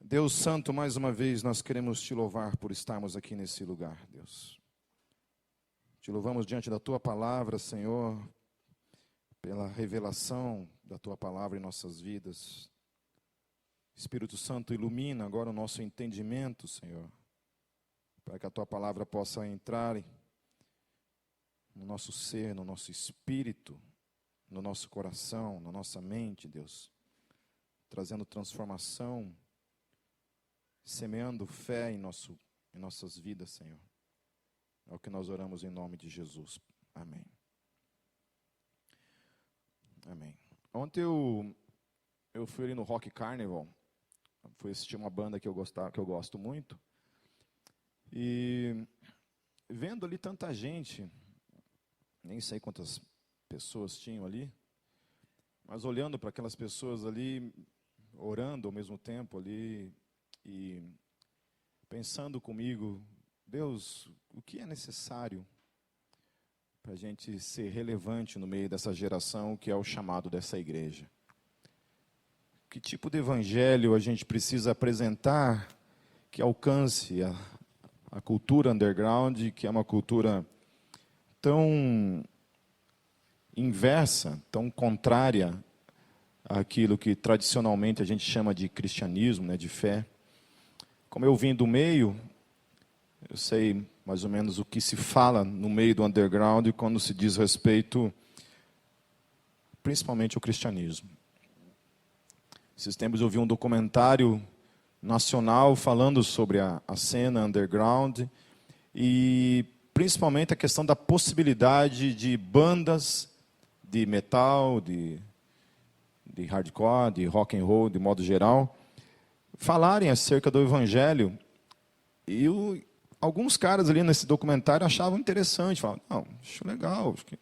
Deus Santo, mais uma vez nós queremos te louvar por estarmos aqui nesse lugar, Deus. Te louvamos diante da Tua palavra, Senhor, pela revelação da Tua palavra em nossas vidas. Espírito Santo, ilumina agora o nosso entendimento, Senhor, para que a Tua palavra possa entrar no nosso ser, no nosso espírito, no nosso coração, na nossa mente, Deus, trazendo transformação, semeando fé em nossas vidas, Senhor. É o que nós oramos em nome de Jesus. Amém. Amém. Ontem eu fui ali no Rock Carnival, fui assistir uma banda que eu gosto muito, e vendo ali tanta gente, nem sei quantas pessoas tinham ali, mas olhando para aquelas pessoas ali, orando ao mesmo tempo ali, e pensando comigo, Deus, o que é necessário para a gente ser relevante no meio dessa geração que é o chamado dessa igreja? Que tipo de evangelho a gente precisa apresentar que alcance a cultura underground, que é uma cultura tão inversa, tão contrária àquilo que tradicionalmente a gente chama de cristianismo, né, de fé. Como eu vim do meio, eu sei mais ou menos o que se fala no meio do underground quando se diz respeito, principalmente ao cristianismo. Esses tempos eu vi um documentário nacional falando sobre a cena underground e principalmente a questão da possibilidade de bandas de metal, de hardcore, de rock and roll, de modo geral, falarem acerca do evangelho. E alguns caras ali nesse documentário achavam interessante, falavam, não, acho legal, acho que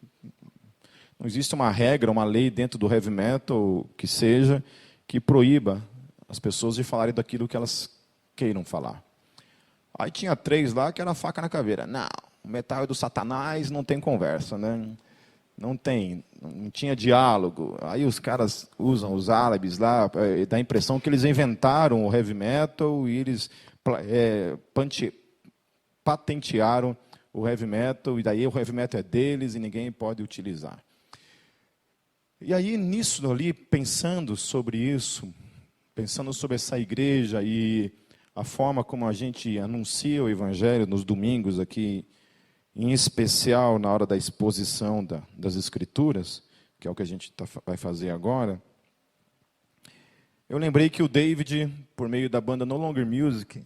não existe uma regra, uma lei dentro do heavy metal que seja, que proíba as pessoas de falarem daquilo que elas queiram falar. Aí tinha 3 lá que era faca na caveira. Não, o metal é do Satanás, não tem conversa, né? Não tinha diálogo. Aí os caras usam os álibis lá, dá a impressão que eles inventaram o heavy metal e eles patentearam o heavy metal, e daí o heavy metal é deles e ninguém pode utilizar. E aí, nisso ali, pensando sobre isso, pensando sobre essa igreja e a forma como a gente anuncia o evangelho nos domingos aqui, em especial na hora da exposição das Escrituras, que é o que a gente vai fazer agora, eu lembrei que o David, por meio da banda No Longer Music,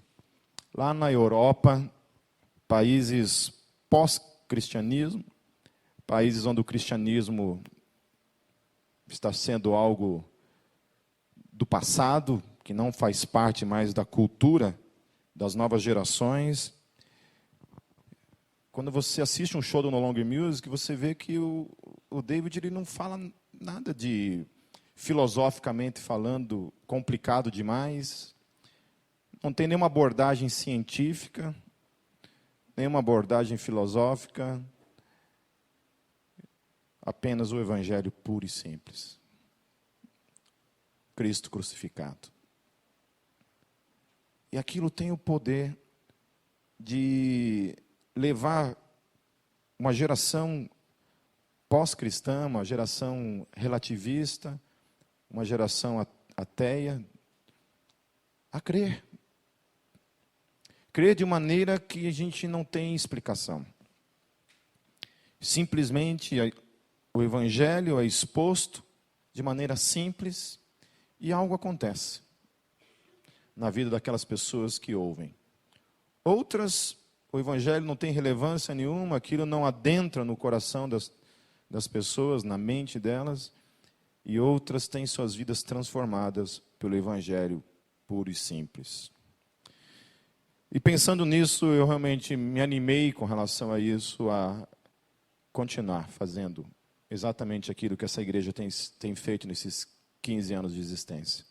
lá na Europa, países pós-cristianismo, países onde o cristianismo está sendo algo do passado, que não faz parte mais da cultura das novas gerações. Quando você assiste um show do No Longer Music, você vê que o David ele não fala nada de, filosoficamente falando, complicado demais. Não tem nenhuma abordagem científica, nenhuma abordagem filosófica. Apenas o evangelho puro e simples. Cristo crucificado. E aquilo tem o poder de levar uma geração pós-cristã, uma geração relativista, uma geração ateia, a crer. Crer de maneira que a gente não tem explicação. Simplesmente o evangelho é exposto de maneira simples e algo acontece na vida daquelas pessoas que ouvem. Outras, o evangelho não tem relevância nenhuma, aquilo não adentra no coração das pessoas, na mente delas, e outras têm suas vidas transformadas pelo evangelho puro e simples. E pensando nisso, eu realmente me animei com relação a isso, a continuar fazendo exatamente aquilo que essa igreja tem feito nesses 15 anos de existência.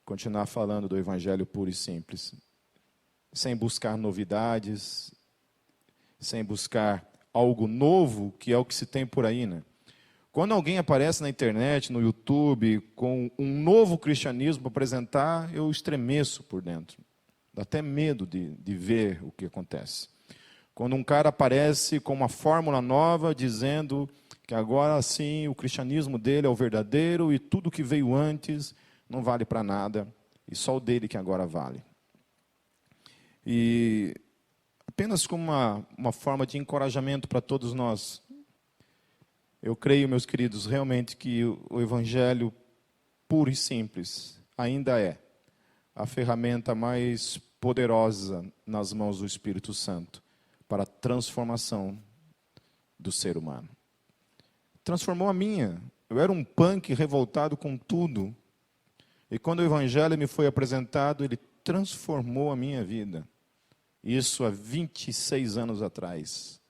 Continuar falando do evangelho puro e simples, sem buscar novidades, sem buscar algo novo, que é o que se tem por aí, né? Quando alguém aparece na internet, no YouTube, com um novo cristianismo para apresentar, eu estremeço por dentro. Dá até medo de ver o que acontece. Quando um cara aparece com uma fórmula nova, dizendo que agora sim o cristianismo dele é o verdadeiro e tudo que veio antes não vale para nada, e só o dele que agora vale. E apenas como uma forma de encorajamento para todos nós, eu creio, meus queridos, realmente que o Evangelho puro e simples ainda é a ferramenta mais poderosa nas mãos do Espírito Santo para a transformação do ser humano. Transformou a minha. Eu era um punk revoltado com tudo. E quando o Evangelho me foi apresentado, ele transformou a minha vida. Isso há 26 anos atrás.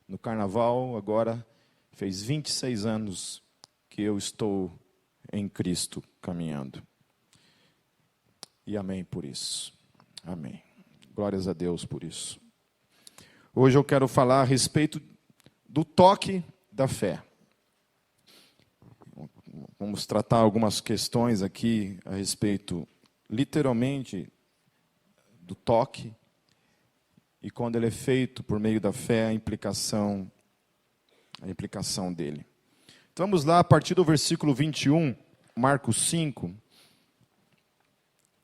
No Carnaval, agora, fez 26 anos que eu estou em Cristo caminhando. E amém por isso. Amém. Glórias a Deus por isso. Hoje eu quero falar a respeito do toque da fé. Vamos tratar algumas questões aqui a respeito, literalmente, do toque. E quando ele é feito por meio da fé, a implicação dele. Então vamos lá, a partir do versículo 21, Marcos 5.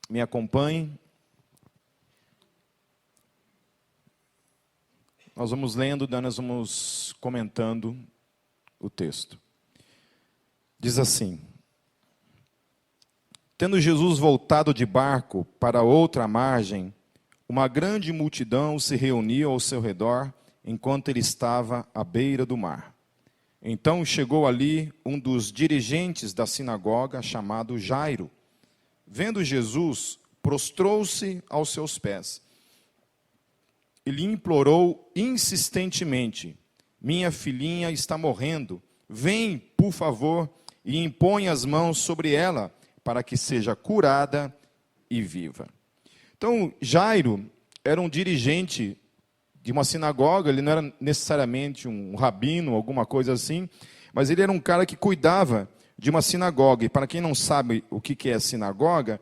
Me acompanhe. Nós vamos lendo, nós vamos comentando o texto. Diz assim: Tendo Jesus voltado de barco para outra margem, uma grande multidão se reuniu ao seu redor, enquanto ele estava à beira do mar. Então chegou ali um dos dirigentes da sinagoga, chamado Jairo. Vendo Jesus, prostrou-se aos seus pés. Ele implorou insistentemente: Minha filhinha está morrendo. Vem, por favor, e impõe as mãos sobre ela, para que seja curada e viva. Então, Jairo era um dirigente de uma sinagoga, ele não era necessariamente um rabino, alguma coisa assim, mas ele era um cara que cuidava de uma sinagoga. E para quem não sabe o que é sinagoga,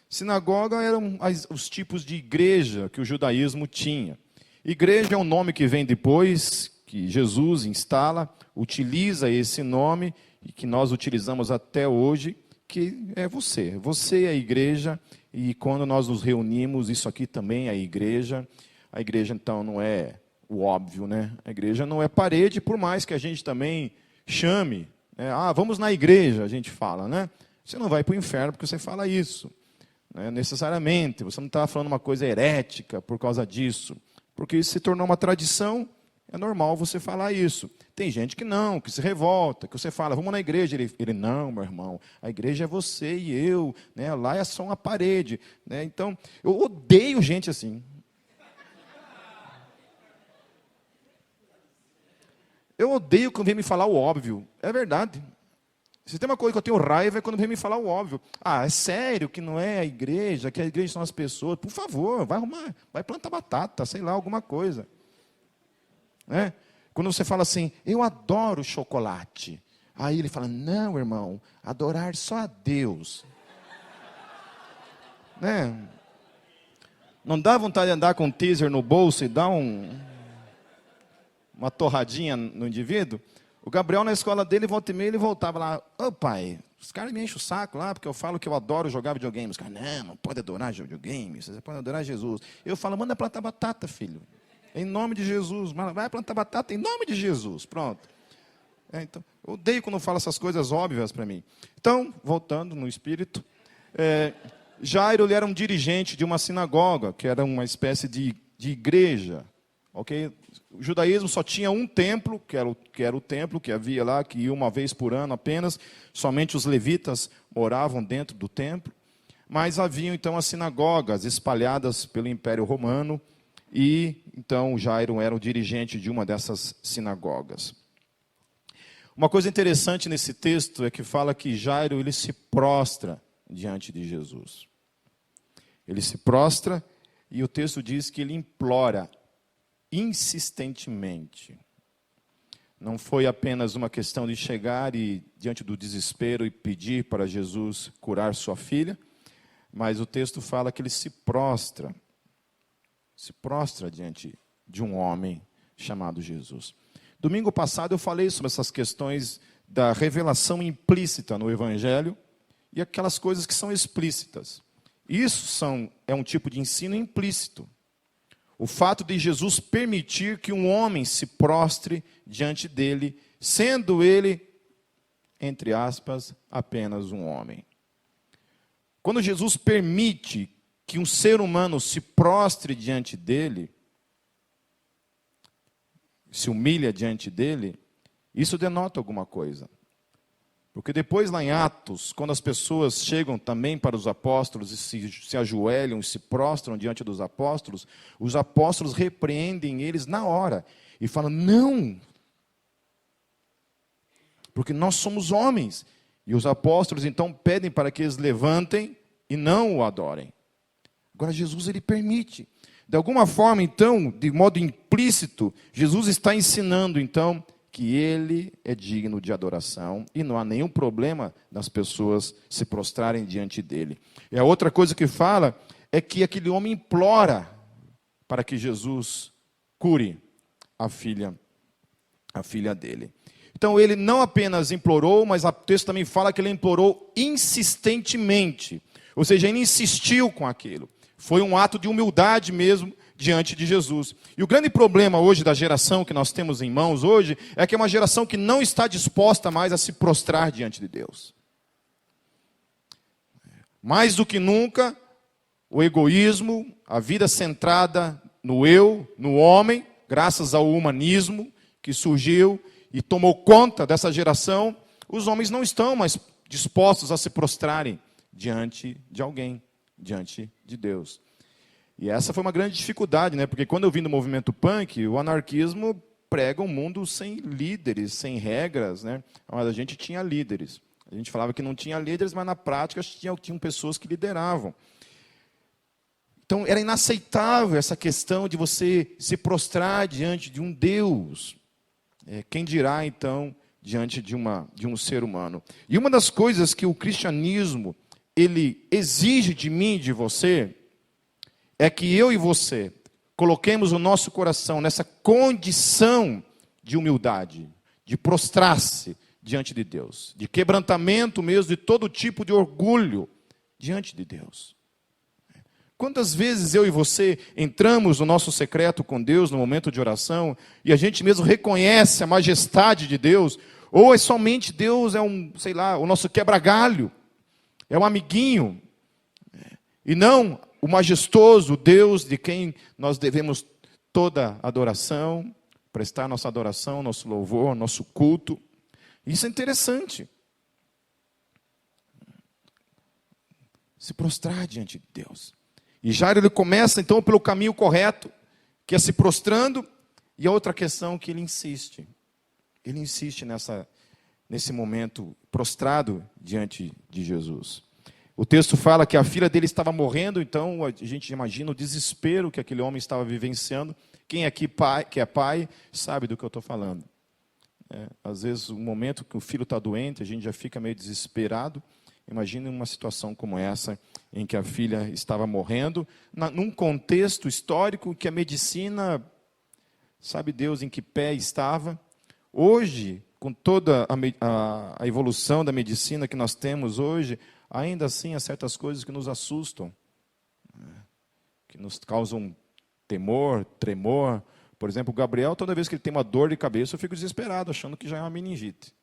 sinagoga eram os tipos de igreja que o judaísmo tinha. Igreja é um nome que vem depois, que Jesus instala, utiliza esse nome, e que nós utilizamos até hoje, que é você. Você é a igreja, e quando nós nos reunimos, isso aqui também é a igreja. A igreja, então, não é o óbvio, né? A igreja não é parede, por mais que a gente também chame, né? Vamos na igreja, a gente fala, né? Você não vai para o inferno porque você fala isso, né? Necessariamente. Você não está falando uma coisa herética por causa disso, porque isso se tornou uma tradição. É normal você falar isso. Tem gente que não, que se revolta, que você fala, vamos na igreja. Ele não, meu irmão, a igreja é você e eu, né? Lá é só uma parede, né? Então, eu odeio gente assim. Eu odeio quando vem me falar o óbvio. É verdade. Se tem uma coisa que eu tenho raiva é quando vem me falar o óbvio. É sério que não é a igreja, que a igreja são as pessoas. Por favor, vai arrumar, vai plantar batata, sei lá, alguma coisa. Né? Quando você fala assim, eu adoro chocolate. Aí ele fala, não, irmão, adorar só a Deus. Né? Não dá vontade de andar com um teaser no bolso e dar uma torradinha no indivíduo? O Gabriel, na escola dele, volta e meia, ele voltava lá, pai, os caras me enchem o saco lá, porque eu falo que eu adoro jogar videogame. Os caras, não pode adorar videogame, você pode adorar Jesus. Eu falo, manda plantar batata, filho. Em nome de Jesus. Vai plantar batata em nome de Jesus. Pronto. Então, eu odeio quando eu falo essas coisas óbvias para mim. Então, voltando no espírito, Jairo ele era um dirigente de uma sinagoga, que era uma espécie de igreja. Okay? O judaísmo só tinha um templo, que era o templo que havia lá, que ia uma vez por ano apenas. Somente os levitas moravam dentro do templo. Mas haviam, então, as sinagogas espalhadas pelo Império Romano. E, então, Jairo era o dirigente de uma dessas sinagogas. Uma coisa interessante nesse texto é que fala que Jairo ele se prostra diante de Jesus. Ele se prostra e o texto diz que ele implora insistentemente. Não foi apenas uma questão de chegar e, diante do desespero, e pedir para Jesus curar sua filha, mas o texto fala que ele se prostra diante de um homem chamado Jesus. Domingo passado eu falei sobre essas questões da revelação implícita no Evangelho e aquelas coisas que são explícitas. Isso é um tipo de ensino implícito. O fato de Jesus permitir que um homem se prostre diante dele, sendo ele, entre aspas, apenas um homem. Quando Jesus permite que um ser humano se prostre diante dele, se humilha diante dele, isso denota alguma coisa. Porque depois lá em Atos, quando as pessoas chegam também para os apóstolos e se ajoelham e se prostram diante dos apóstolos, os apóstolos repreendem eles na hora e falam, não, porque nós somos homens. E os apóstolos então pedem para que eles levantem e não o adorem. Agora Jesus ele permite. De alguma forma então, de modo implícito, Jesus está ensinando então que ele é digno de adoração e não há nenhum problema das pessoas se prostrarem diante dele. E a outra coisa que fala é que aquele homem implora para que Jesus cure a filha dele. Então ele não apenas implorou, mas o texto também fala que ele implorou insistentemente. Ou seja, ele insistiu com aquilo. Foi um ato de humildade mesmo diante de Jesus. E o grande problema hoje da geração que nós temos em mãos hoje é que é uma geração que não está disposta mais a se prostrar diante de Deus. Mais do que nunca, o egoísmo, a vida centrada no eu, no homem, graças ao humanismo que surgiu e tomou conta dessa geração, os homens não estão mais dispostos a se prostrarem diante de alguém, diante de Deus. E essa foi uma grande dificuldade, né? Porque quando eu vim do movimento punk, o anarquismo prega um mundo sem líderes, sem regras, né? Mas a gente tinha líderes. A gente falava que não tinha líderes, mas na prática tinham pessoas que lideravam. Então era inaceitável essa questão de você se prostrar diante de um Deus. Quem dirá então diante de um ser humano? E uma das coisas que o cristianismo ele exige de mim e de você é que eu e você coloquemos o nosso coração nessa condição de humildade, de prostrar-se diante de Deus, de quebrantamento mesmo, de todo tipo de orgulho diante de Deus. Quantas vezes eu e você entramos no nosso secreto com Deus, no momento de oração, e a gente mesmo reconhece a majestade de Deus, ou é somente Deus o nosso quebra-galho, é um amiguinho, e não o majestoso Deus de quem nós devemos toda adoração, prestar nossa adoração, nosso louvor, nosso culto. Isso é interessante. Se prostrar diante de Deus. E Jairo ele começa então pelo caminho correto, que é se prostrando, e a outra questão que ele insiste. Ele insiste nesse momento prostrado diante de Jesus. O texto fala que a filha dele estava morrendo, então a gente imagina o desespero que aquele homem estava vivenciando. Quem aqui que é pai sabe do que eu estou falando. Às vezes, o momento que o filho está doente, a gente já fica meio desesperado. Imagine uma situação como essa, em que a filha estava morrendo, num contexto histórico que a medicina, sabe Deus em que pé estava. Hoje, com toda a evolução da medicina que nós temos hoje, ainda assim, há certas coisas que nos assustam, que nos causam temor, tremor. Por exemplo, o Gabriel, toda vez que ele tem uma dor de cabeça, eu fico desesperado, achando que já é uma meningite.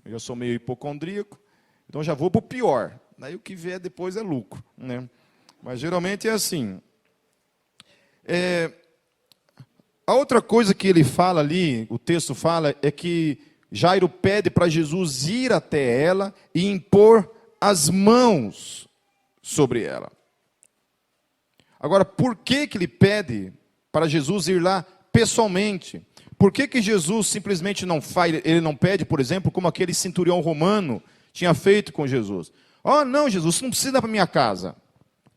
Eu já sou meio hipocondríaco, então já vou para o pior. Daí o que vier depois é lucro, né? Mas geralmente é assim. A outra coisa que ele fala ali, o texto fala, é que Jairo pede para Jesus ir até ela e impor as mãos sobre ela. Agora, por que ele pede para Jesus ir lá pessoalmente? Por que Jesus simplesmente não faz, ele não pede, por exemplo, como aquele centurião romano tinha feito com Jesus? Não, Jesus, você não precisa ir para minha casa.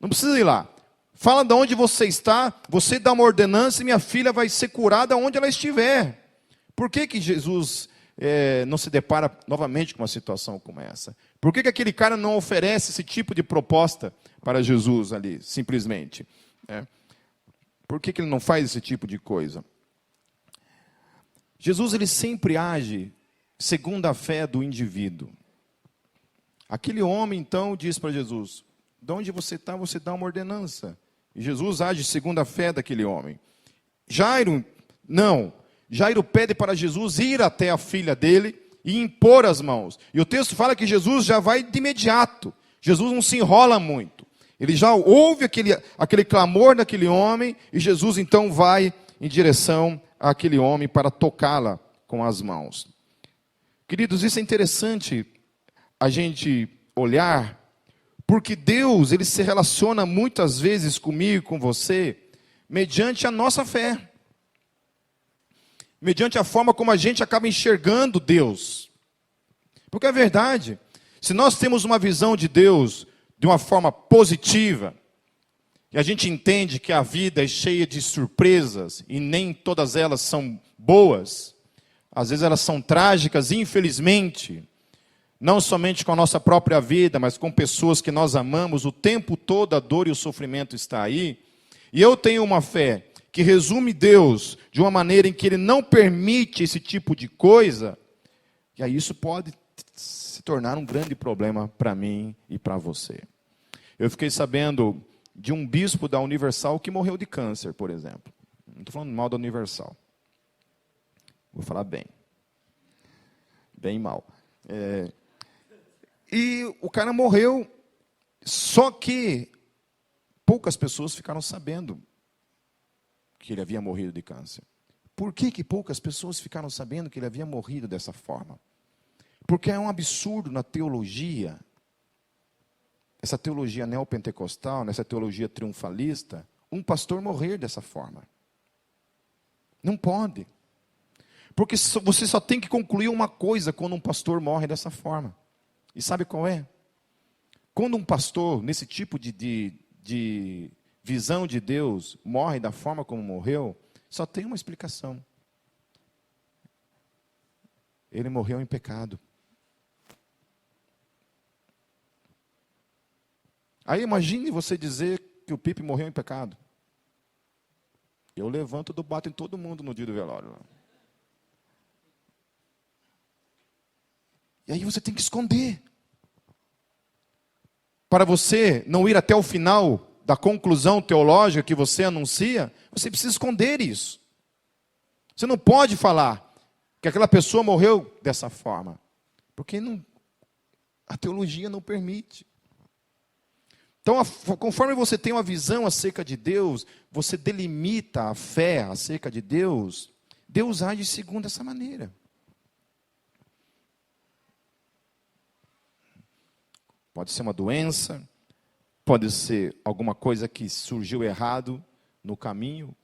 Não precisa ir lá. Fala de onde você está, você dá uma ordenança e minha filha vai ser curada onde ela estiver. Por que Jesus não se depara novamente com uma situação como essa? Por que aquele cara não oferece esse tipo de proposta para Jesus ali, simplesmente? Por que ele não faz esse tipo de coisa? Jesus, ele sempre age segundo a fé do indivíduo. Aquele homem, então, diz para Jesus: de onde você está, você dá uma ordenança. E Jesus age segundo a fé daquele homem. Jairo, não. Jairo pede para Jesus ir até a filha dele e impor as mãos. E o texto fala que Jesus já vai de imediato. Jesus não se enrola muito. Ele já ouve aquele clamor daquele homem, e Jesus então vai em direção àquele homem para tocá-la com as mãos. Queridos, isso é interessante a gente olhar, porque Deus, ele se relaciona muitas vezes comigo e com você, mediante a nossa fé. Mediante a forma como a gente acaba enxergando Deus. Porque é verdade, se nós temos uma visão de Deus de uma forma positiva, e a gente entende que a vida é cheia de surpresas, e nem todas elas são boas, às vezes elas são trágicas, infelizmente, não somente com a nossa própria vida, mas com pessoas que nós amamos, o tempo todo a dor e o sofrimento está aí, e eu tenho uma fé que resume Deus de uma maneira em que Ele não permite esse tipo de coisa, e aí isso pode se tornar um grande problema para mim e para você. Eu fiquei sabendo de um bispo da Universal que morreu de câncer, por exemplo. Não estou falando mal da Universal. Vou falar bem. Bem mal. E o cara morreu, só que poucas pessoas ficaram sabendo que ele havia morrido de câncer. Por que poucas pessoas ficaram sabendo que ele havia morrido dessa forma? Porque é um absurdo na teologia, essa teologia neopentecostal, nessa teologia triunfalista, um pastor morrer dessa forma. Não pode. Porque você só tem que concluir uma coisa quando um pastor morre dessa forma. E sabe qual é? Quando um pastor, nesse tipo de visão de Deus, morre da forma como morreu, só tem uma explicação. Ele morreu em pecado. Aí imagine você dizer que o Pipe morreu em pecado. Eu levanto e bato em todo mundo no dia do velório. E aí você tem que esconder. Para você não ir até o final da conclusão teológica que você anuncia, você precisa esconder isso. Você não pode falar que aquela pessoa morreu dessa forma, porque a teologia não permite. Então, conforme você tem uma visão acerca de Deus, você delimita a fé acerca de Deus, Deus age segundo essa maneira. Pode ser uma doença, pode ser alguma coisa que surgiu errado no caminho,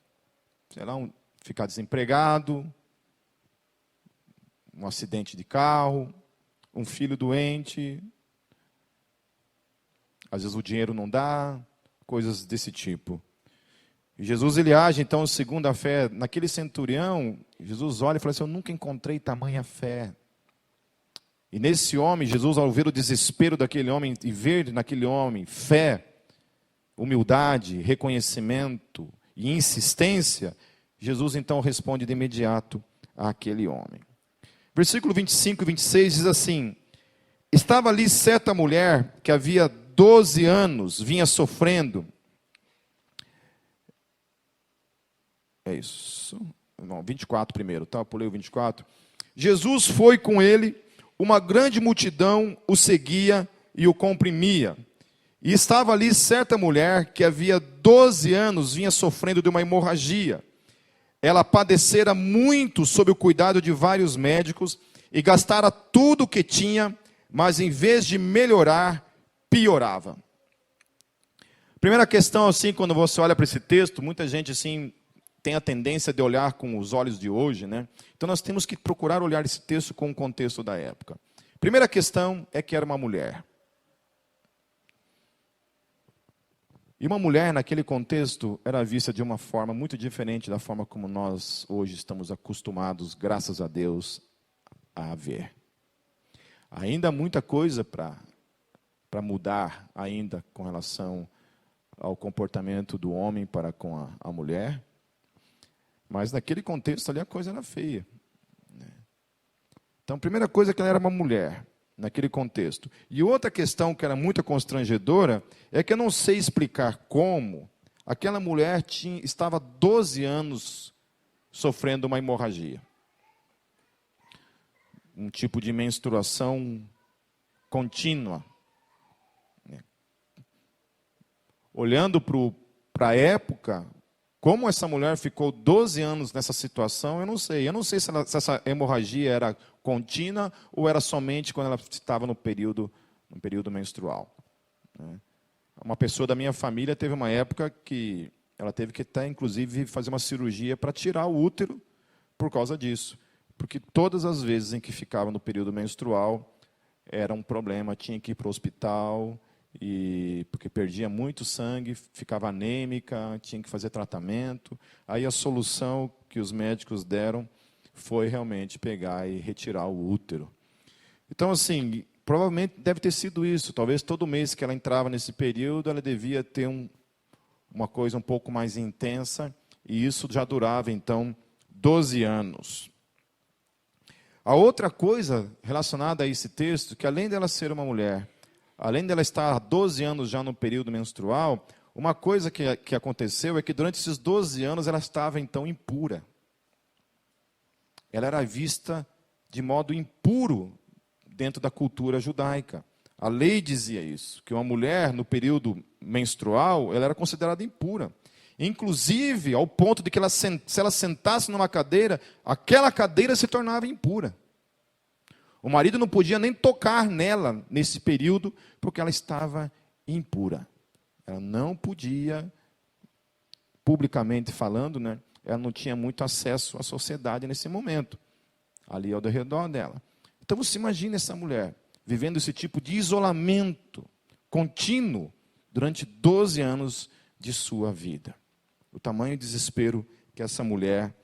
sei lá, ficar desempregado, um acidente de carro, um filho doente, às vezes o dinheiro não dá, coisas desse tipo. E Jesus, ele age então segundo a fé. Naquele centurião, Jesus olha e fala assim: eu nunca encontrei tamanha fé. E nesse homem, Jesus, ao ver o desespero daquele homem e ver naquele homem fé, humildade, reconhecimento e insistência, Jesus então responde de imediato àquele homem. Versículo 25 e 26 diz assim: estava ali certa mulher que havia 12 anos vinha sofrendo. É isso. Não, 24 primeiro, tá? Eu pulei o 24. Jesus foi com ele, uma grande multidão o seguia e o comprimia. E estava ali certa mulher que havia 12 anos vinha sofrendo de uma hemorragia. Ela padecera muito sob o cuidado de vários médicos e gastara tudo o que tinha, mas em vez de melhorar, piorava. Primeira questão, assim, quando você olha para esse texto, muita gente, assim, tem a tendência de olhar com os olhos de hoje, né? Então nós temos que procurar olhar esse texto com o contexto da época. Primeira questão é que era uma mulher. E uma mulher, naquele contexto, era vista de uma forma muito diferente da forma como nós hoje estamos acostumados, graças a Deus, a ver. Ainda há muita coisa para mudar ainda com relação ao comportamento do homem para com a mulher. Mas naquele contexto ali a coisa era feia. Então, a primeira coisa é que ela era uma mulher, naquele contexto. E outra questão que era muito constrangedora é que eu não sei explicar como aquela mulher estava 12 anos sofrendo uma hemorragia. Um tipo de menstruação contínua. Olhando para a época, como essa mulher ficou 12 anos nessa situação, eu não sei. Eu não sei se essa hemorragia era contínua ou era somente quando ela estava no período menstrual. Uma pessoa da minha família teve uma época que ela teve que até, inclusive, fazer uma cirurgia para tirar o útero por causa disso. Porque todas as vezes em que ficava no período menstrual, era um problema, tinha que ir para o hospital, porque perdia muito sangue, ficava anêmica, tinha que fazer tratamento. Aí a solução que os médicos deram foi realmente pegar e retirar o útero. Então, assim, provavelmente deve ter sido isso. Talvez todo mês que ela entrava nesse período, ela devia ter uma coisa um pouco mais intensa, e isso já durava, então, 12 anos. A outra coisa relacionada a esse texto, que além dela ser uma mulher, além dela estar há 12 anos já no período menstrual, uma coisa que aconteceu é que durante esses 12 anos ela estava, então, impura. Ela era vista de modo impuro dentro da cultura judaica. A lei dizia isso, que uma mulher no período menstrual, ela era considerada impura. Inclusive, ao ponto de que se ela sentasse numa cadeira, aquela cadeira se tornava impura. O marido não podia nem tocar nela nesse período, porque ela estava impura. Ela não podia, publicamente falando, ela não tinha muito acesso à sociedade nesse momento, ali ao redor dela. Então você imagina essa mulher vivendo esse tipo de isolamento contínuo durante 12 anos de sua vida. O tamanho de desespero que essa mulher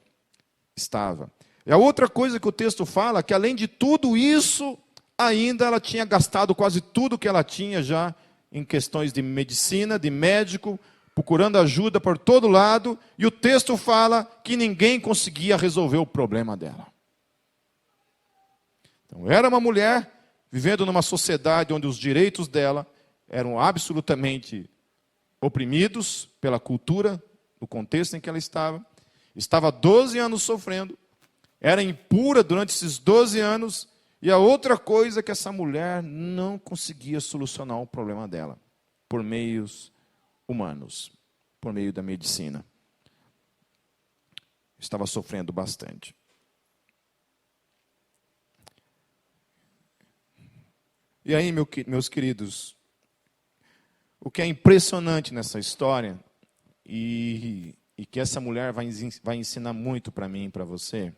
estava. E a outra coisa que o texto fala, que além de tudo isso, ainda ela tinha gastado quase tudo que ela tinha já em questões de medicina, de médico, procurando ajuda por todo lado, e o texto fala que ninguém conseguia resolver o problema dela. Então, era uma mulher vivendo numa sociedade onde os direitos dela eram absolutamente oprimidos pela cultura, no contexto em que ela estava 12 anos sofrendo, era impura durante esses 12 anos, e a outra coisa é que essa mulher não conseguia solucionar o problema dela, por meios humanos, por meio da medicina. Estava sofrendo bastante. E aí, meus queridos, o que é impressionante nessa história, e que essa mulher vai ensinar muito para mim e para você,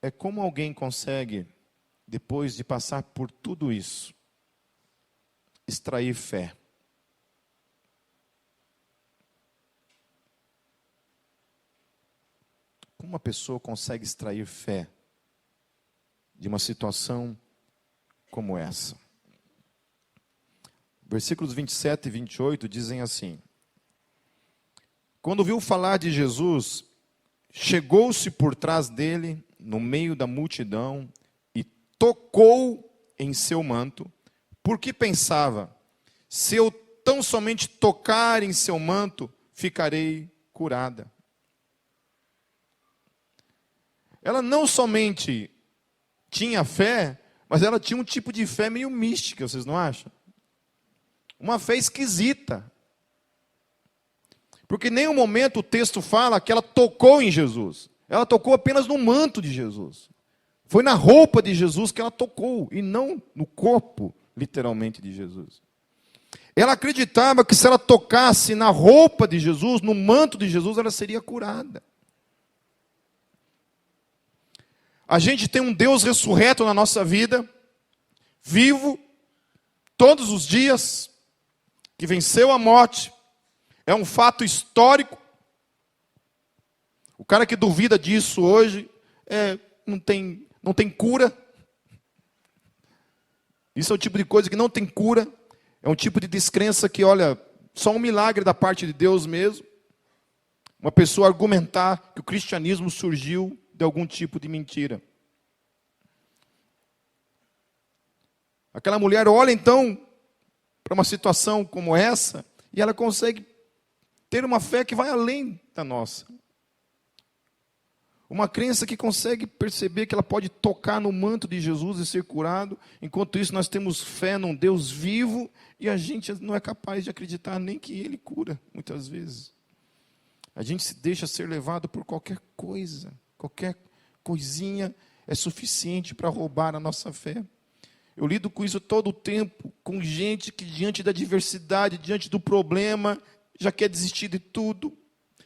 é como alguém consegue, depois de passar por tudo isso, extrair fé. Como uma pessoa consegue extrair fé de uma situação como essa? Versículos 27 e 28 dizem assim: quando ouviu falar de Jesus, chegou-se por trás dele, no meio da multidão, e tocou em seu manto, porque pensava, se eu tão somente tocar em seu manto, ficarei curada. Ela não somente tinha fé, mas ela tinha um tipo de fé meio mística, vocês não acham? Uma fé esquisita. Porque em nenhum momento o texto fala que ela tocou em Jesus. Ela tocou apenas no manto de Jesus. Foi na roupa de Jesus que ela tocou, e não no corpo, literalmente, de Jesus. Ela acreditava que se ela tocasse na roupa de Jesus, no manto de Jesus, ela seria curada. A gente tem um Deus ressurreto na nossa vida, vivo, todos os dias, que venceu a morte, é um fato histórico. O cara que duvida disso hoje não tem cura. Isso é o tipo de coisa que não tem cura. É um tipo de descrença que, olha, só um milagre da parte de Deus mesmo. Uma pessoa argumentar que o cristianismo surgiu de algum tipo de mentira. Aquela mulher olha então para uma situação como essa e ela consegue ter uma fé que vai além da nossa. Uma crença que consegue perceber que ela pode tocar no manto de Jesus e ser curado. Enquanto isso, nós temos fé num Deus vivo e a gente não é capaz de acreditar nem que Ele cura, muitas vezes. A gente se deixa ser levado por qualquer coisa. Qualquer coisinha é suficiente para roubar a nossa fé. Eu lido com isso todo o tempo, com gente que diante da adversidade, diante do problema, já quer desistir de tudo,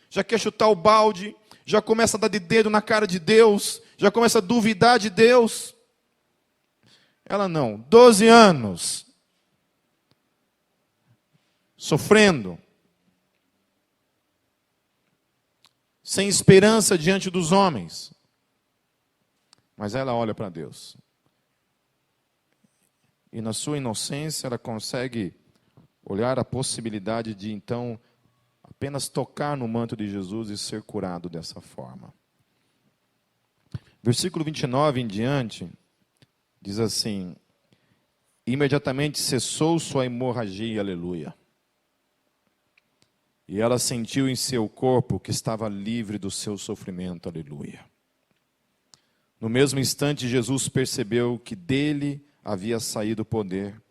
já quer chutar o balde, já começa a dar de dedo na cara de Deus, já começa a duvidar de Deus. Ela não, 12 anos, sofrendo, sem esperança diante dos homens. Mas ela olha para Deus. E na sua inocência ela consegue olhar a possibilidade de então apenas tocar no manto de Jesus e ser curado dessa forma. Versículo 29 em diante, diz assim: imediatamente cessou sua hemorragia, aleluia. E ela sentiu em seu corpo que estava livre do seu sofrimento, aleluia. No mesmo instante, Jesus percebeu que dele havia saído o poder.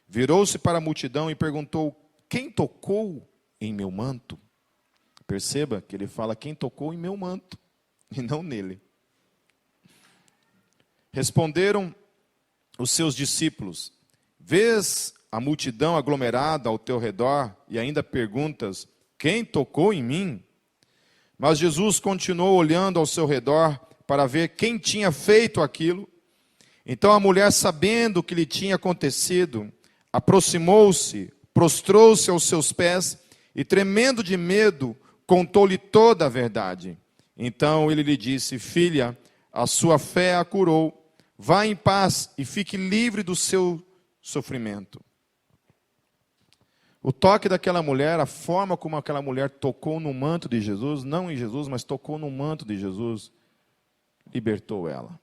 Virou-se para a multidão e perguntou: quem tocou em meu manto? Perceba que ele fala: quem tocou em meu manto, e não nele. Responderam os seus discípulos: vês a multidão aglomerada ao teu redor e ainda perguntas: quem tocou em mim? Mas Jesus continuou olhando ao seu redor para ver quem tinha feito aquilo. Então a mulher, sabendo o que lhe tinha acontecido, aproximou-se, prostrou-se aos seus pés e, tremendo de medo, contou-lhe toda a verdade. Então ele lhe disse: filha, a sua fé a curou. Vá em paz e fique livre do seu sofrimento. O toque daquela mulher, a forma como aquela mulher tocou no manto de Jesus, não em Jesus, mas tocou no manto de Jesus, libertou ela.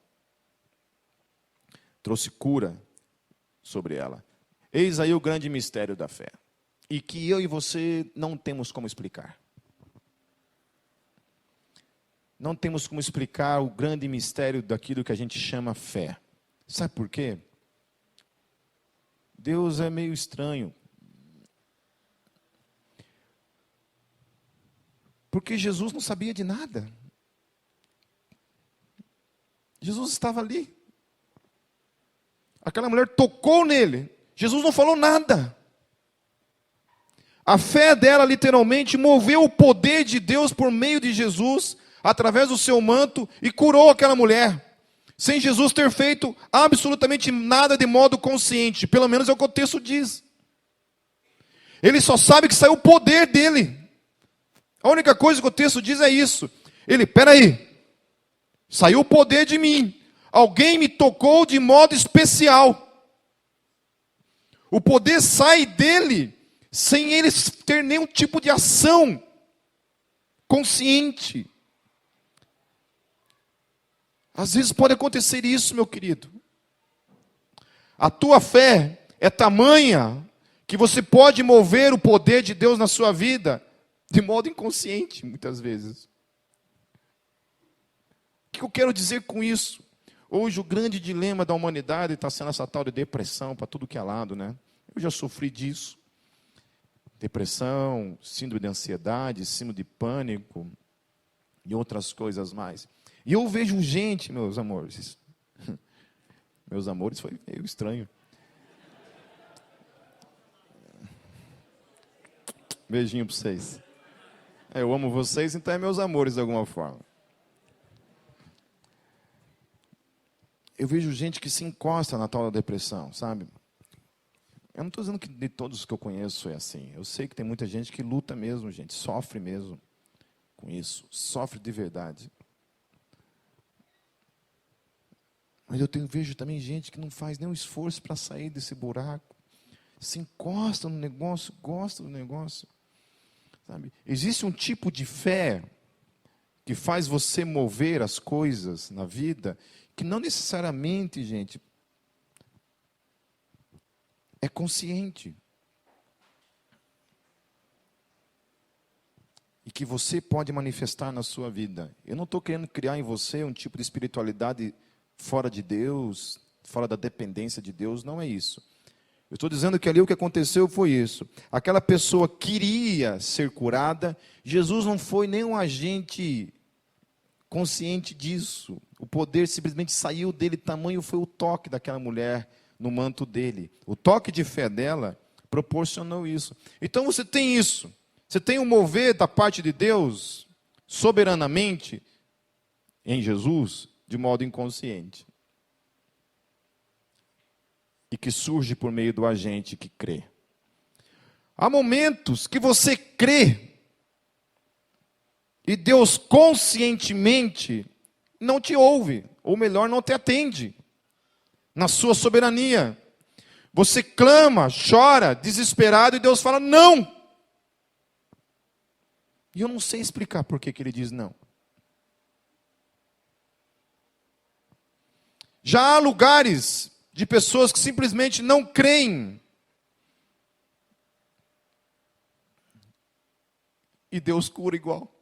Trouxe cura sobre ela. Eis aí o grande mistério da fé. E que eu e você não temos como explicar. Não temos como explicar o grande mistério daquilo que a gente chama fé. Sabe por quê? Deus é meio estranho. Porque Jesus não sabia de nada. Jesus estava ali. Aquela mulher tocou nele. Jesus não falou nada. A fé dela literalmente moveu o poder de Deus por meio de Jesus, através do seu manto, e curou aquela mulher. Sem Jesus ter feito absolutamente nada de modo consciente. Pelo menos é o que o texto diz. Ele só sabe que saiu o poder dele. A única coisa que o texto diz é isso. Ele, peraí, saiu o poder de mim. Alguém me tocou de modo especial. O poder sai dele sem ele ter nenhum tipo de ação consciente. Às vezes pode acontecer isso, meu querido. A tua fé é tamanha que você pode mover o poder de Deus na sua vida de modo inconsciente, muitas vezes. O que eu quero dizer com isso? Hoje o grande dilema da humanidade está sendo essa tal de depressão para tudo que é lado, né? Eu já sofri disso. Depressão, síndrome de ansiedade, síndrome de pânico e outras coisas mais. E eu vejo gente, meus amores. Meus amores foi meio estranho. Beijinho para vocês. Eu amo vocês, então é meus amores de alguma forma. Eu vejo gente que se encosta na tal da depressão, sabe? Eu não estou dizendo que de todos que eu conheço é assim. Eu sei que tem muita gente que luta mesmo, gente, sofre mesmo com isso, sofre de verdade. Mas vejo também gente que não faz nenhum esforço para sair desse buraco, se encosta no negócio, gosta do negócio. Sabe? Existe um tipo de fé que faz você mover as coisas na vida, que não necessariamente, gente, é consciente. E que você pode manifestar na sua vida. Eu não estou querendo criar em você um tipo de espiritualidade fora de Deus, fora da dependência de Deus, não é isso. Eu estou dizendo que ali o que aconteceu foi isso. Aquela pessoa queria ser curada, Jesus não foi nem um agente consciente disso. O poder simplesmente saiu dele, tamanho foi o toque daquela mulher no manto dele. O toque de fé dela proporcionou isso. Então você tem isso. Você tem um mover da parte de Deus, soberanamente, em Jesus, de modo inconsciente. E que surge por meio do agente que crê. Há momentos que você crê, e Deus conscientemente não te ouve, ou melhor, não te atende, na sua soberania. Você clama, chora, desesperado, e Deus fala, não! E eu não sei explicar por que ele diz não. Já há lugares de pessoas que simplesmente não creem. E Deus cura igual.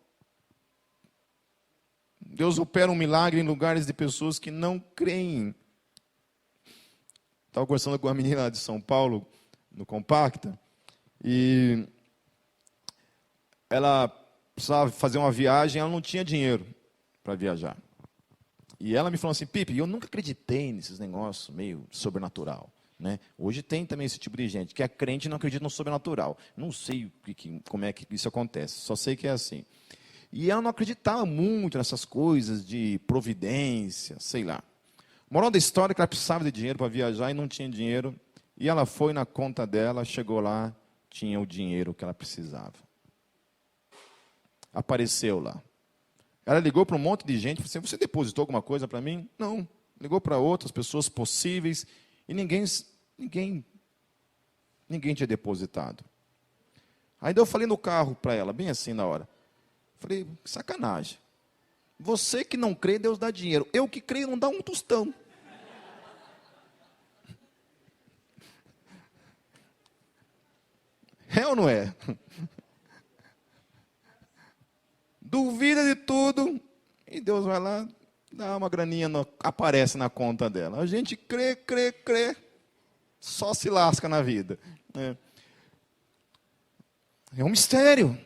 Deus opera um milagre em lugares de pessoas que não creem. Estava conversando com uma menina lá de São Paulo, no Compacta, e ela precisava fazer uma viagem, ela não tinha dinheiro para viajar. E ela me falou assim, Pipe, eu nunca acreditei nesses negócios meio sobrenatural. Né? Hoje tem também esse tipo de gente, que é crente e não acredita no sobrenatural. Não sei como é que isso acontece, só sei que é assim. E ela não acreditava muito nessas coisas de providência, sei lá. Moral da história é que ela precisava de dinheiro para viajar e não tinha dinheiro. E ela foi na conta dela, chegou lá, tinha o dinheiro que ela precisava. Apareceu lá. Ela ligou para um monte de gente, falou assim, você depositou alguma coisa para mim? Não. Ligou para outras pessoas possíveis e ninguém tinha depositado. Aí eu falei no carro para ela, bem assim na hora. Falei, sacanagem. Você que não crê, Deus dá dinheiro. Eu que creio, não dá um tostão. É ou não é? Duvida de tudo, e Deus vai lá, dá uma graninha, aparece na conta dela. A gente crê, só se lasca na vida. É um mistério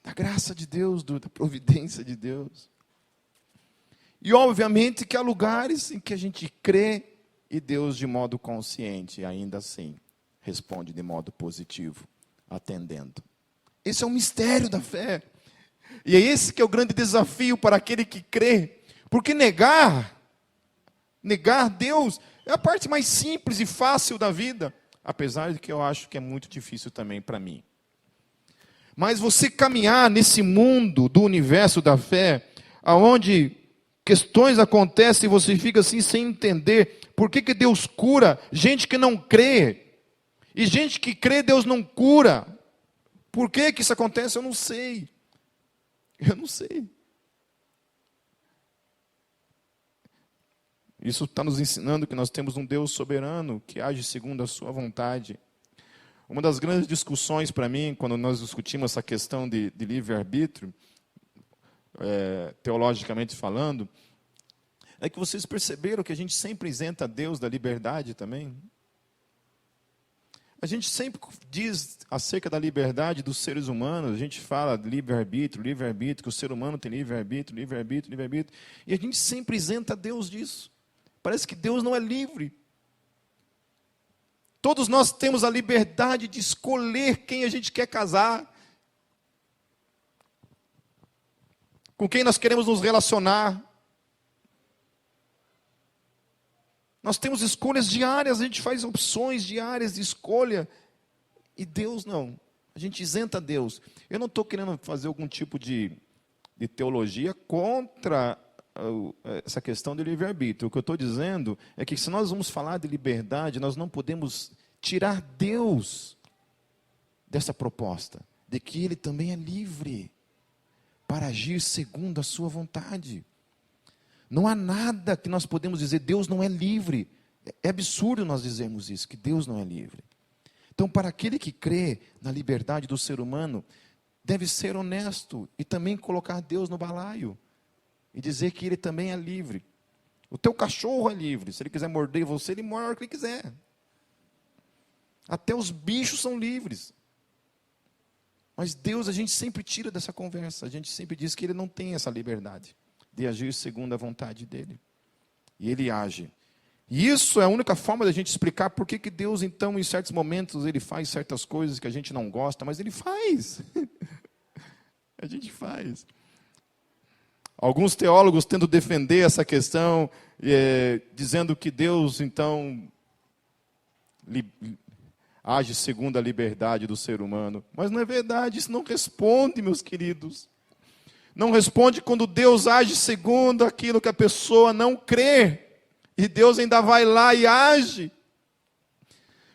da graça de Deus, da providência de Deus. E obviamente que há lugares em que a gente crê, e Deus de modo consciente, ainda assim, responde de modo positivo, atendendo. Esse é um mistério da fé. E é esse que é o grande desafio para aquele que crê. Porque negar Deus é a parte mais simples e fácil da vida. Apesar de que eu acho que é muito difícil também para mim. Mas você caminhar nesse mundo do universo da fé, aonde questões acontecem e você fica assim sem entender por que Deus cura gente que não crê. E gente que crê, Deus não cura. Por que isso acontece? Eu não sei. Eu não sei. Isso está nos ensinando que nós temos um Deus soberano que age segundo a sua vontade. Uma das grandes discussões para mim, quando nós discutimos essa questão de livre-arbítrio, teologicamente falando, é que vocês perceberam que a gente sempre isenta Deus da liberdade também. A gente sempre diz acerca da liberdade dos seres humanos, a gente fala de livre-arbítrio, que o ser humano tem livre-arbítrio, e a gente sempre isenta Deus disso. Parece que Deus não é livre. Todos nós temos a liberdade de escolher quem a gente quer casar, com quem nós queremos nos relacionar. Nós temos escolhas diárias, a gente faz opções diárias de escolha. E Deus não. A gente isenta Deus. Eu não estou querendo fazer algum tipo de teologia contra essa questão do livre-arbítrio. O que eu estou dizendo é que se nós vamos falar de liberdade, nós não podemos tirar Deus dessa proposta, de que Ele também é livre para agir segundo a sua vontade. Não há nada que nós podemos dizer, Deus não é livre. É absurdo nós dizermos isso, que Deus não é livre. Então, para aquele que crê na liberdade do ser humano, deve ser honesto e também colocar Deus no balaio e dizer que Ele também é livre. O teu cachorro é livre, se ele quiser morder você, ele morde a hora que ele quiser. Até os bichos são livres. Mas Deus, a gente sempre tira dessa conversa, a gente sempre diz que Ele não tem essa liberdade de agir segundo a vontade dEle. E Ele age. E isso é a única forma da gente explicar por que Deus, então, em certos momentos, Ele faz certas coisas que a gente não gosta, mas Ele faz. A gente faz. Alguns teólogos tentam defender essa questão, dizendo que Deus, então, age segundo a liberdade do ser humano. Mas não é verdade, isso não responde, meus queridos. Não responde quando Deus age segundo aquilo que a pessoa não crê. E Deus ainda vai lá e age.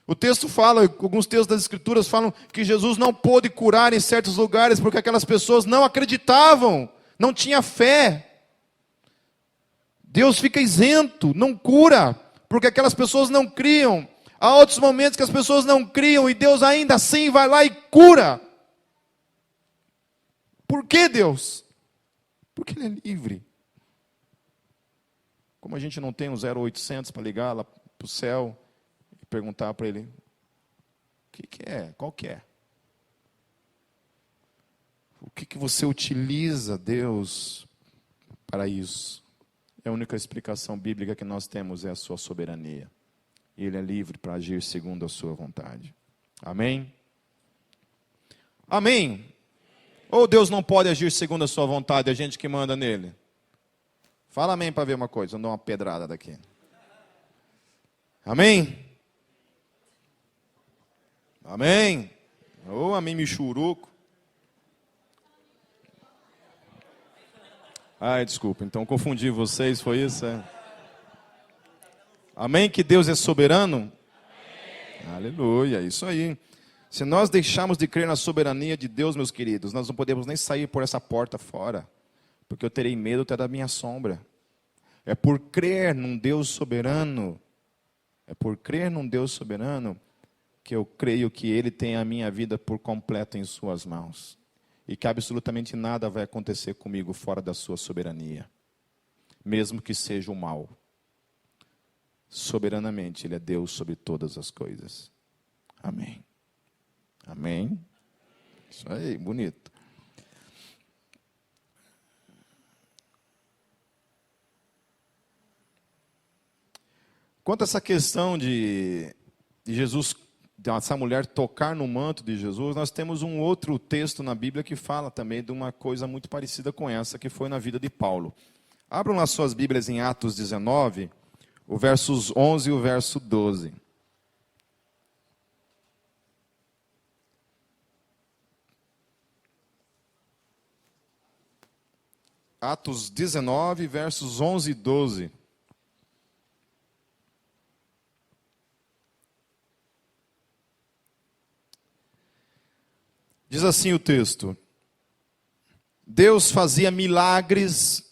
O texto fala, alguns textos das Escrituras falam que Jesus não pôde curar em certos lugares porque aquelas pessoas não acreditavam, não tinha fé. Deus fica isento, não cura, porque aquelas pessoas não criam. Há outros momentos que as pessoas não criam e Deus ainda assim vai lá e cura. Por que Deus? Porque Ele é livre. Como a gente não tem um 0800 para ligar lá para o céu e perguntar para Ele, o que é? Qual que é? O que você utiliza, Deus, para isso? A única explicação bíblica que nós temos é a sua soberania. Ele é livre para agir segundo a sua vontade. Amém? Amém? Ou Deus não pode agir segundo a sua vontade, a gente que manda nele? Fala amém para ver uma coisa, eu dou uma pedrada daqui. Amém? Amém? Ô, amém, michuruco. Ai, desculpa, então confundi vocês, foi isso? Amém? Que Deus é soberano? Amém. Aleluia, isso aí. Se nós deixarmos de crer na soberania de Deus, meus queridos, nós não podemos nem sair por essa porta fora. Porque eu terei medo até da minha sombra. É por crer num Deus soberano, que eu creio que Ele tem a minha vida por completo em suas mãos. E que absolutamente nada vai acontecer comigo fora da sua soberania. Mesmo que seja o mal. Soberanamente, Ele é Deus sobre todas as coisas. Amém. Amém. Isso aí, bonito. Quanto a essa questão de Jesus, dessa mulher tocar no manto de Jesus, nós temos um outro texto na Bíblia que fala também de uma coisa muito parecida com essa, que foi na vida de Paulo. Abram as suas Bíblias em Atos 19, o versos 11 e o verso 12. Atos 19, versos 11 e 12. Diz assim o texto: Deus fazia milagres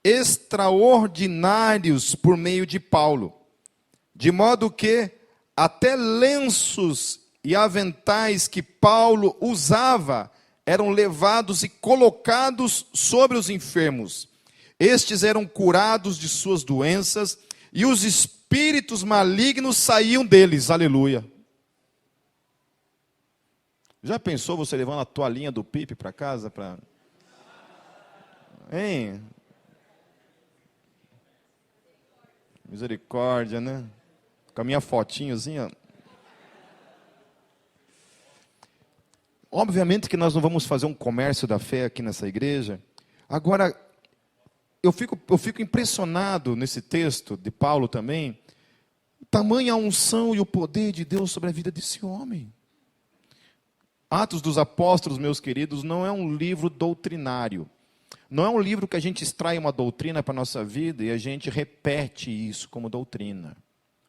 extraordinários por meio de Paulo, de modo que até lenços e aventais que Paulo usava eram levados e colocados sobre os enfermos. Estes eram curados de suas doenças e os espíritos malignos saíam deles. Aleluia. Já pensou você levando a toalhinha do Pipe para casa? Hein? Misericórdia, né? Com a minha fotinha assim, ó. Obviamente que nós não vamos fazer um comércio da fé aqui nessa igreja. Agora, eu fico impressionado nesse texto de Paulo também, Tamanha a unção e o poder de Deus sobre a vida desse homem. Atos dos Apóstolos, meus queridos, não é um livro doutrinário. Não é um livro que a gente extrai uma doutrina para a nossa vida e a gente repete isso como doutrina.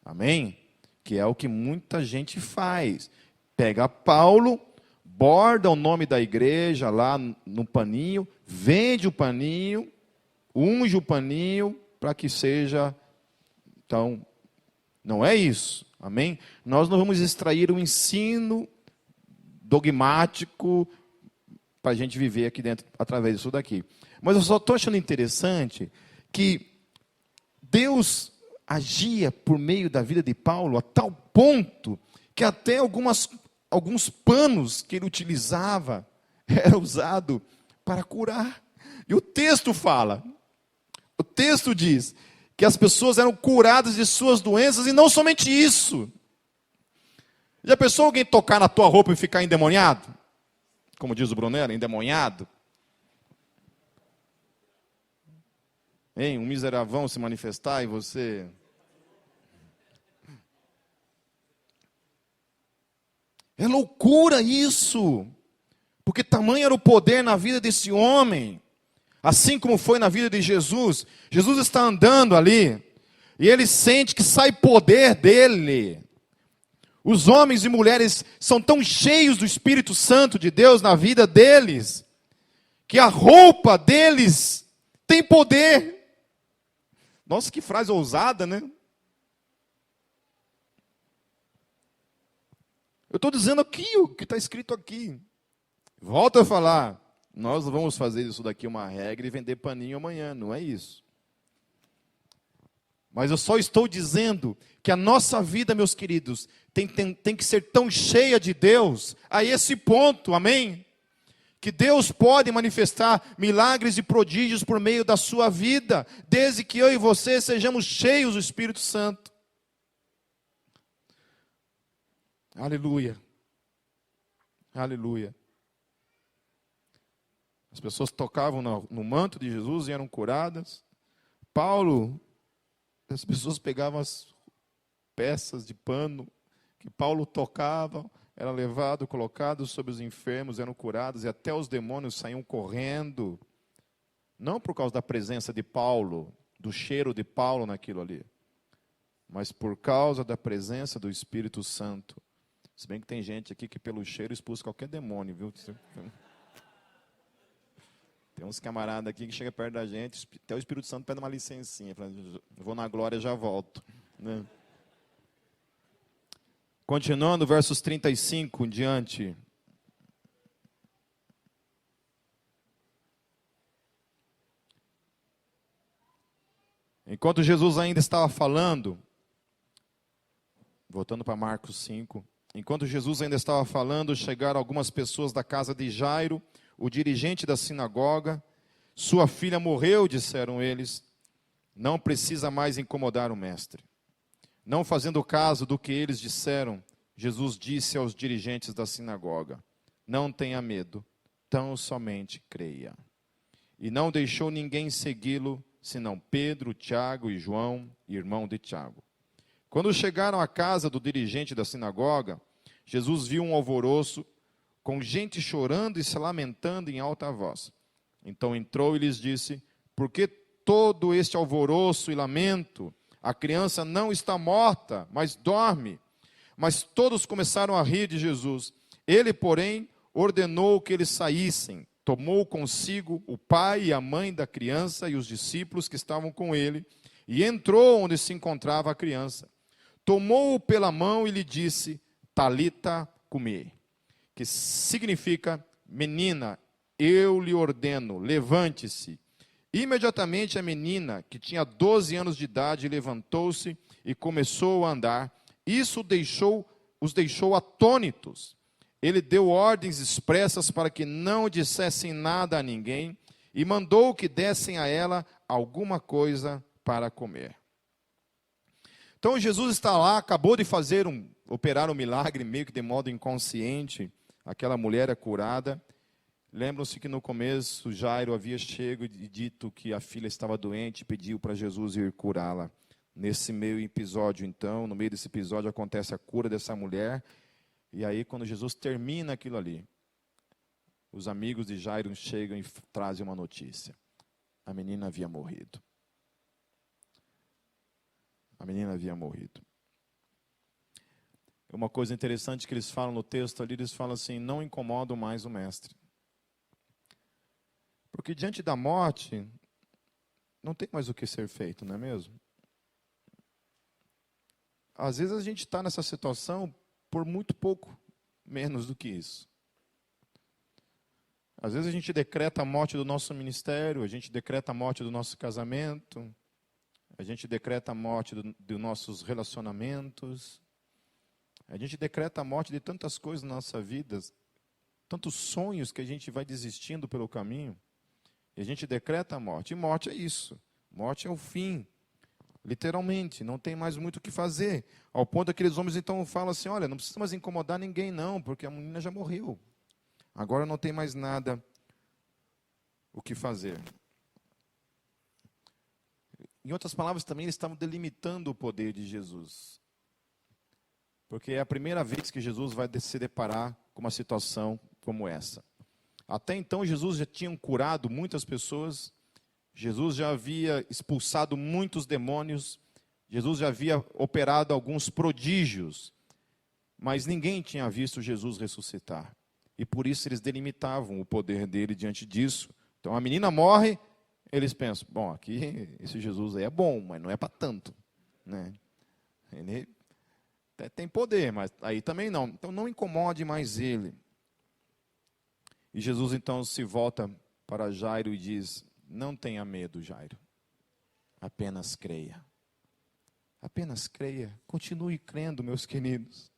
Amém? Que é o que muita gente faz. Pega Paulo, borda o nome da igreja lá no paninho, vende o paninho, unge o paninho para que seja... Então, não é isso. Amém? Nós não vamos extrair o ensino dogmático para a gente viver aqui dentro através disso daqui. Mas eu só estou achando interessante que Deus agia por meio da vida de Paulo a tal ponto que até alguns panos que ele utilizava era usado para curar. E o texto diz que as pessoas eram curadas de suas doenças e não somente isso. Já pensou alguém tocar na tua roupa e ficar endemoniado? Como diz o Brunello, endemoniado? Hein? Um miseravão se manifestar e você... É loucura isso! Porque tamanho era o poder na vida desse homem. Assim como foi na vida de Jesus. Jesus está andando ali e ele sente que sai poder dele. Os homens e mulheres são tão cheios do Espírito Santo de Deus na vida deles, que a roupa deles tem poder. Nossa, que frase ousada, né? Eu estou dizendo aqui o que está escrito aqui. Volto a falar, nós não vamos fazer isso daqui uma regra e vender paninho amanhã, não é isso. Mas eu só estou dizendo que a nossa vida, meus queridos, tem que ser tão cheia de Deus, a esse ponto, amém? Que Deus pode manifestar milagres e prodígios por meio da sua vida, desde que eu e você sejamos cheios do Espírito Santo. Aleluia. Aleluia. As pessoas tocavam no manto de Jesus e eram curadas. Paulo, as pessoas pegavam as peças de pano que Paulo tocava, era levado, colocado sobre os enfermos, eram curados, e até os demônios saíam correndo. Não por causa da presença de Paulo, do cheiro de Paulo naquilo ali, mas por causa da presença do Espírito Santo. Se bem que tem gente aqui que pelo cheiro expulsa qualquer demônio, viu? Tem uns camaradas aqui que chegam perto da gente, até o Espírito Santo pede uma licencinha, fala, vou na glória e já volto. Né? Continuando, versos 35 em diante. Enquanto Jesus ainda estava falando, voltando para Marcos 5, enquanto Jesus ainda estava falando, chegaram algumas pessoas da casa de Jairo, o dirigente da sinagoga. Sua filha morreu, disseram eles, não precisa mais incomodar o mestre. Não fazendo caso do que eles disseram, Jesus disse aos dirigentes da sinagoga, não tenha medo, tão somente creia. E não deixou ninguém segui-lo, senão Pedro, Tiago e João, irmão de Tiago. Quando chegaram à casa do dirigente da sinagoga, Jesus viu um alvoroço, com gente chorando e se lamentando em alta voz. Então entrou e lhes disse, por que todo este alvoroço e lamento? A criança não está morta, mas dorme. Mas todos começaram a rir de Jesus. Ele, porém, ordenou que eles saíssem. Tomou consigo o pai e a mãe da criança e os discípulos que estavam com ele, e entrou onde se encontrava a criança. Tomou-o pela mão e lhe disse, Talita cumi, que significa, menina, eu lhe ordeno, levante-se. Imediatamente a menina, que tinha 12 anos de idade, levantou-se e começou a andar. Isso os deixou atônitos. Ele deu ordens expressas para que não dissessem nada a ninguém e mandou que dessem a ela alguma coisa para comer. Então Jesus está lá, acabou de operar um milagre, meio que de modo inconsciente. Aquela mulher é curada. Lembram-se que no começo Jairo havia chego e dito que a filha estava doente e pediu para Jesus ir curá-la. Nesse meio episódio, então, no meio desse episódio, acontece a cura dessa mulher. E aí, quando Jesus termina aquilo ali, os amigos de Jairo chegam e trazem uma notícia. A menina havia morrido. A menina havia morrido. Uma coisa interessante que eles falam no texto ali, eles falam assim, não incomodam mais o mestre. Porque diante da morte, não tem mais o que ser feito, não é mesmo? Às vezes a gente está nessa situação por muito pouco menos do que isso. Às vezes a gente decreta a morte do nosso ministério, a gente decreta a morte do nosso casamento, a gente decreta a morte dos nossos relacionamentos, a gente decreta a morte de tantas coisas na nossa vida, tantos sonhos que a gente vai desistindo pelo caminho, e a gente decreta a morte. E morte é isso, morte é o fim. Literalmente, não tem mais muito o que fazer. Ao ponto que aqueles homens então falam assim, olha, não precisa mais incomodar ninguém não, porque a menina já morreu. Agora não tem mais nada o que fazer. Em outras palavras, também eles estavam delimitando o poder de Jesus. Porque é a primeira vez que Jesus vai se deparar com uma situação como essa. Até então, Jesus já tinha curado muitas pessoas, Jesus já havia expulsado muitos demônios, Jesus já havia operado alguns prodígios, mas ninguém tinha visto Jesus ressuscitar. E por isso eles delimitavam o poder dele diante disso. Então a menina morre, eles pensam, bom, aqui esse Jesus aí é bom, mas não é para tanto, né? Ele até tem poder, mas aí também não. Então não incomode mais ele. E Jesus então se volta para Jairo e diz, não tenha medo, Jairo, apenas creia. Apenas creia, continue crendo, meus queridos.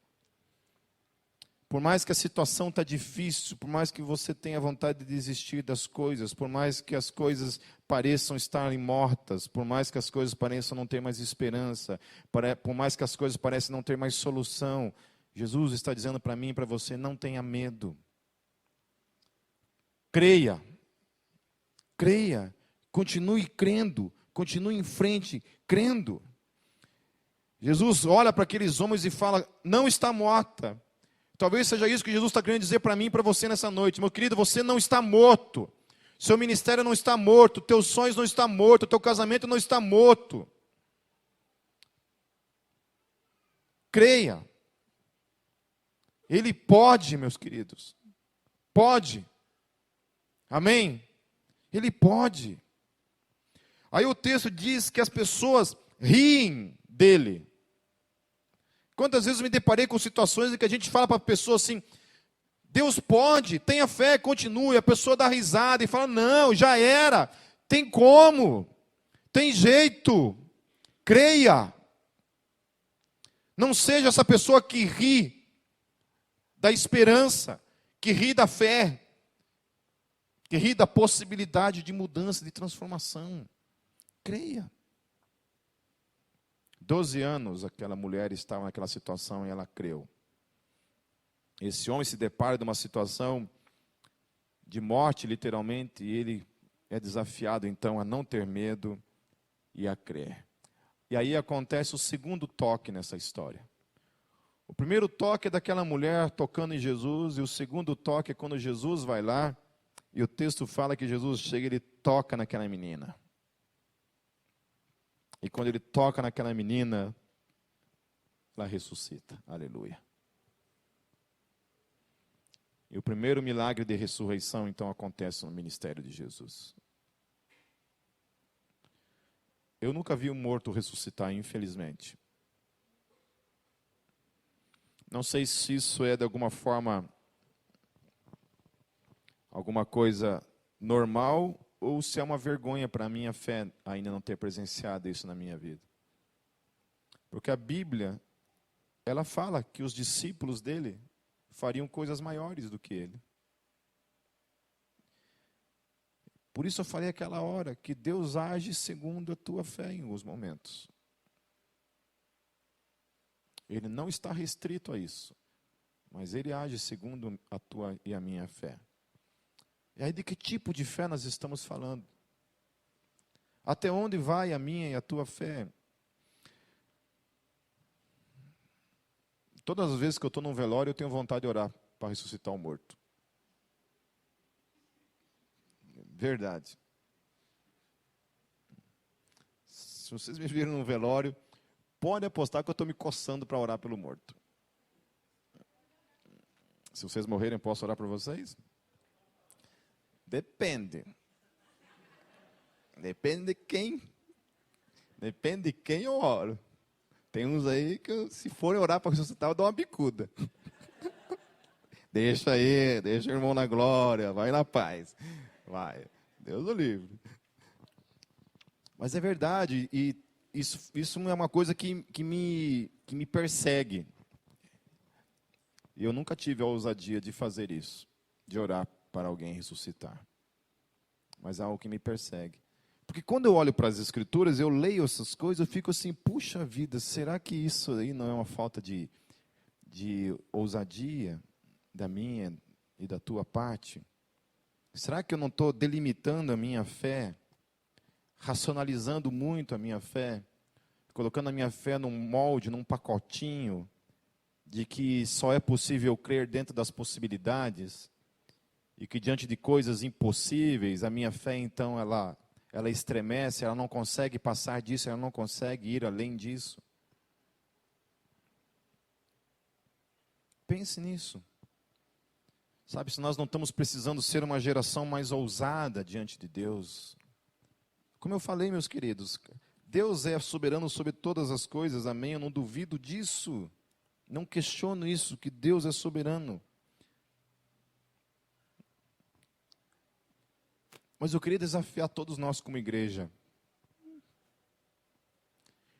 Por mais que a situação está difícil, por mais que você tenha vontade de desistir das coisas, por mais que as coisas pareçam estarem mortas, por mais que as coisas pareçam não ter mais esperança, por mais que as coisas pareçam não ter mais solução, Jesus está dizendo para mim e para você, não tenha medo. Creia. Creia. Continue crendo. Continue em frente, crendo. Jesus olha para aqueles homens e fala, não está morta. Talvez seja isso que Jesus está querendo dizer para mim e para você nessa noite. Meu querido, você não está morto. Seu ministério não está morto. Teus sonhos não estão mortos. Teu casamento não está morto. Creia. Ele pode, meus queridos. Pode. Amém? Ele pode. Aí o texto diz que as pessoas riem dele. Quantas vezes eu me deparei com situações em que a gente fala para a pessoa assim, Deus pode, tenha fé, continue. A pessoa dá risada e fala, não, já era, tem como, tem jeito, creia. Não seja essa pessoa que ri da esperança, que ri da fé, que ri da possibilidade de mudança, de transformação. Creia. 12 anos aquela mulher estava naquela situação e ela creu. Esse homem se depara de uma situação de morte, literalmente, e ele é desafiado então a não ter medo e a crer. E aí acontece o segundo toque nessa história. O primeiro toque é daquela mulher tocando em Jesus, e o segundo toque é quando Jesus vai lá, e o texto fala que Jesus chega e ele toca naquela menina. E quando ele toca naquela menina, ela ressuscita. Aleluia. E o primeiro milagre de ressurreição, então, acontece no ministério de Jesus. Eu nunca vi um morto ressuscitar, infelizmente. Não sei se isso é, de alguma forma, alguma coisa normal, ou se é uma vergonha para a minha fé ainda não ter presenciado isso na minha vida. Porque a Bíblia, ela fala que os discípulos dele fariam coisas maiores do que ele. Por isso eu falei aquela hora que Deus age segundo a tua fé em alguns momentos. Ele não está restrito a isso, mas ele age segundo a tua e a minha fé. E aí de que tipo de fé nós estamos falando? Até onde vai a minha e a tua fé? Todas as vezes que eu estou num velório, eu tenho vontade de orar para ressuscitar o morto. Verdade. Se vocês me viram num velório, pode apostar que eu estou me coçando para orar pelo morto. Se vocês morrerem, eu posso orar por vocês? Depende. Depende de quem. Depende de quem eu oro. Tem uns aí que, se forem orar para ressuscitar, eu dou uma bicuda. Deixa aí, deixa o irmão na glória, vai na paz. Vai, Deus o livre. Mas é verdade, e isso é uma coisa que me persegue. E eu nunca tive a ousadia de fazer isso, de orar para alguém ressuscitar. Mas é algo que me persegue. Porque quando eu olho para as Escrituras, eu leio essas coisas, eu fico assim, puxa vida, será que isso aí não é uma falta de ousadia da minha e da tua parte? Será que eu não estou delimitando a minha fé, racionalizando muito a minha fé, colocando a minha fé num molde, num pacotinho, de que só é possível crer dentro das possibilidades, e que diante de coisas impossíveis, a minha fé então ela estremece, ela não consegue passar disso, ela não consegue ir além disso? Pense nisso. Sabe, se nós não estamos precisando ser uma geração mais ousada diante de Deus. Como eu falei, meus queridos, Deus é soberano sobre todas as coisas, amém? Eu não duvido disso. Não questiono isso, que Deus é soberano. Mas eu queria desafiar todos nós como igreja.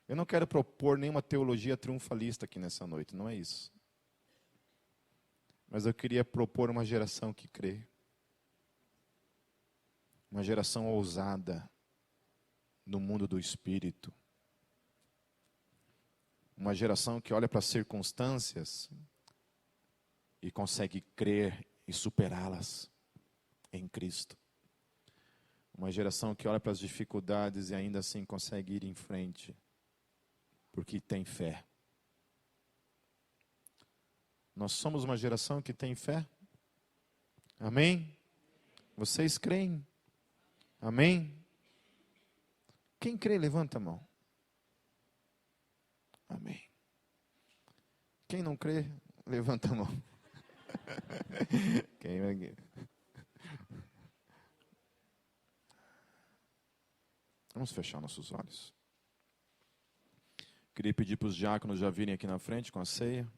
Eu não quero propor nenhuma teologia triunfalista aqui nessa noite, não é isso. Mas eu queria propor uma geração que crê. Uma geração ousada no mundo do espírito. Uma geração que olha para as circunstâncias e consegue crer e superá-las em Cristo. Uma geração que olha para as dificuldades e ainda assim consegue ir em frente, porque tem fé. Nós somos uma geração que tem fé? Amém? Vocês creem? Amém? Quem crê, levanta a mão. Amém. Quem não crê, levanta a mão. Quem vai... Vamos fechar nossos olhos. Queria pedir para os diáconos já virem aqui na frente com a ceia.